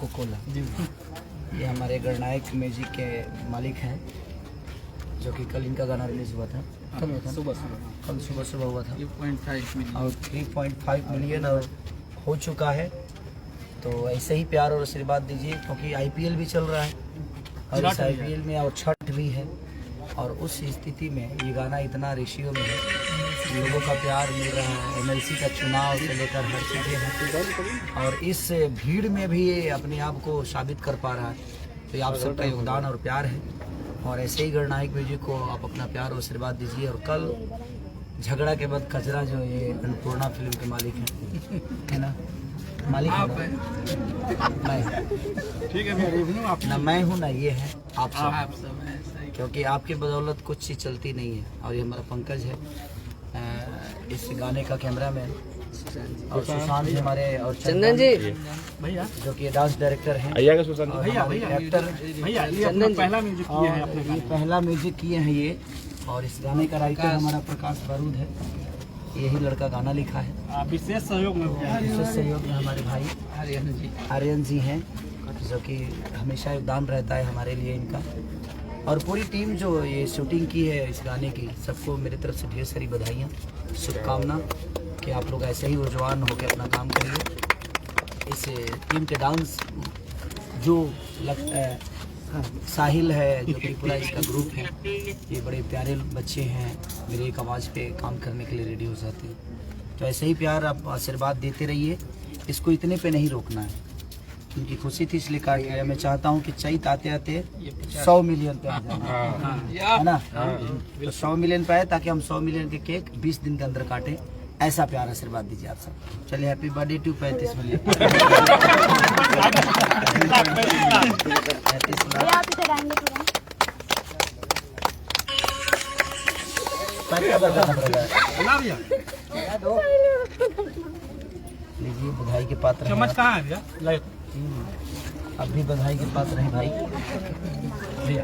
Cocoa Cola. ये हमारे Gananayak music के मालिक हैं, जो कि कल इनका गाना रिलीज हुआ था। कल सुबह हुआ था 3.5 मिलियन और 3.5 मिलियन और हो चुका है। तो ऐसे ही प्यार और आशीर्वाद दीजिए, क्योंकि आईपीएल भी चल रहा है और इस आईपीएल में और छठ भी है, और उस स्थिति में ये गाना इतना रेशियो में है, लोगों का प्यार मिल रहा है। एमएलसी का चुनाव से लेकर हर चीज़ें हैं, और इस भीड़ में भी ये अपने आप को साबित कर पा रहा है। तो ये आप सबका योगदान और प्यार है, और ऐसे ही गणनायक म्यूजिक को आप अपना प्यार और आशीर्वाद दीजिए। और कल झगड़ा के बाद कचरा जो ये अन्नपूर्णा फिल्म के मालिक हैं, है ना, मालिक है मैं, ठीक है ना मैं हूँ ना ये है आप सब, आप सब है सही। क्योंकि आपके बदौलत कुछ चीज़ चलती नहीं है। और ये हमारा पंकज है, इस गाने का कैमरामैन, और सुशांत जी हमारे, और चंदन जी भैया जो कि डांस डायरेक्टर हैं, भैया का सुशांत भैया एक्टर भैया ये अपना पहला म्यूजिक किए हैं अपने ये पहला म्यूजिक किए हैं ये। और इस गाने का राइटर हमारा प्रकाश बारूद है, यही लड़का गाना लिखा है। विशेष सहयोग में विशेष सहयोग में हमारे भाई आर्यन जी हैं, जो कि हमेशा योगदान रहता है हमारे लिए इनका। और पूरी टीम जो ये शूटिंग की है इस गाने की, सबको मेरी तरफ से ढेर सारी बधाइयाँ, शुभकामना कि आप लोग ऐसे ही ऊर्जवान होकर अपना काम करिए। इस टीम के डांस जो लगता है, साहिल है, जो कि पूरा इसका ग्रुप है, ये बड़े प्यारे बच्चे हैं, मेरी एक आवाज़ पे काम करने के लिए रेडी हो जाते हैं। तो ऐसे ही प्यार आप आशीर्वाद देते रहिए, इसको इतने पे नहीं रोकना है। उनकी खुशी थी इसलिए काट गया। मैं चाहता हूँ कि चैत आते आते 100 मिलियन पे आ जाए, है ना, तो 100 मिलियन पे आए, ताकि हम 100 मिलियन के केक 20 दिन के अंदर काटें। ऐसा प्यार आशीर्वाद दीजिए आप सब। चलिए हैप्पी बर्थडे टू 35 मिलियन। लीजिए बधाई के पात्र हैं। चम्मच कहाँ है भैया? लाइट अब भी बधाई के पात्र हैं भाई। भैया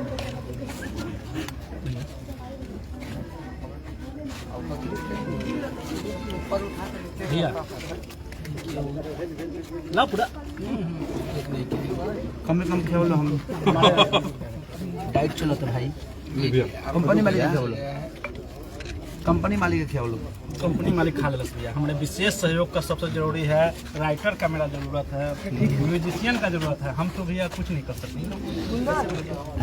भैया ला पूरा कम से कम खेलो हम डाइट चलो तो भाई, कंपनी मालिक खेलो, कंपनी मालिक खेलो, कंपनी मालिक खा लेलस भैया। हमारे विशेष सहयोग का सबसे जरूरी है, राइटर का मेरा जरूरत है, म्यूजिशियन का जरूरत है। हम तो भैया कुछ नहीं कर सकते।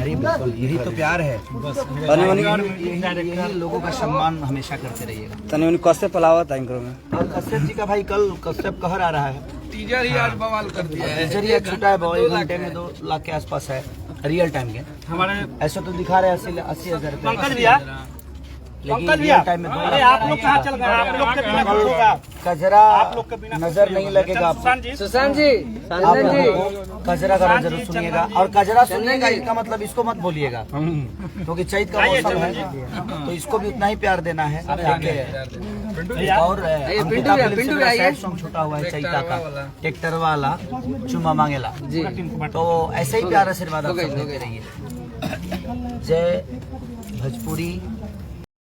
अरे बिल्कुल, यही तो प्यार है। बस यही लोगों का सम्मान हमेशा करते रहिएगा। तने कश्यप पलावा था इनको में। और कश्यप जी का भाई कल कश्यप कहर आ रहा है, टीजर ही आज बवाल कर दिया है। टीजर ही छूटा है, 1 घंटे में 2 लाख के आसपास है रियल टाइम के। हमारे ऐसे तो दिखा रहे 80,000 रुपए, पंकज भैया, लेकिन रियल टाइम में 2 अरे आप लोग कहाँ चल गए? आप लोग के बिना कुछ होगा? कजरा आप लोग के बिना नजर नहीं लगेगा आपको। सुशांत जी आप लोगों को कजरा गाना जरूर सुनिएगा, और कजरा सुनिएगा इसका मतलब इसको मत भोलिएगा, क्योंकि चैत का मौसम है, तो इसको भी उतना ही प्यार देना है। और सैड सॉन्ग छूटा हुआ है चैता का, ट्रैक्टर वाला चुमा मांगेला, तो ऐसे ही प्यार आशीर्वाद आप सब देते रहिए। जय भोजपुरी,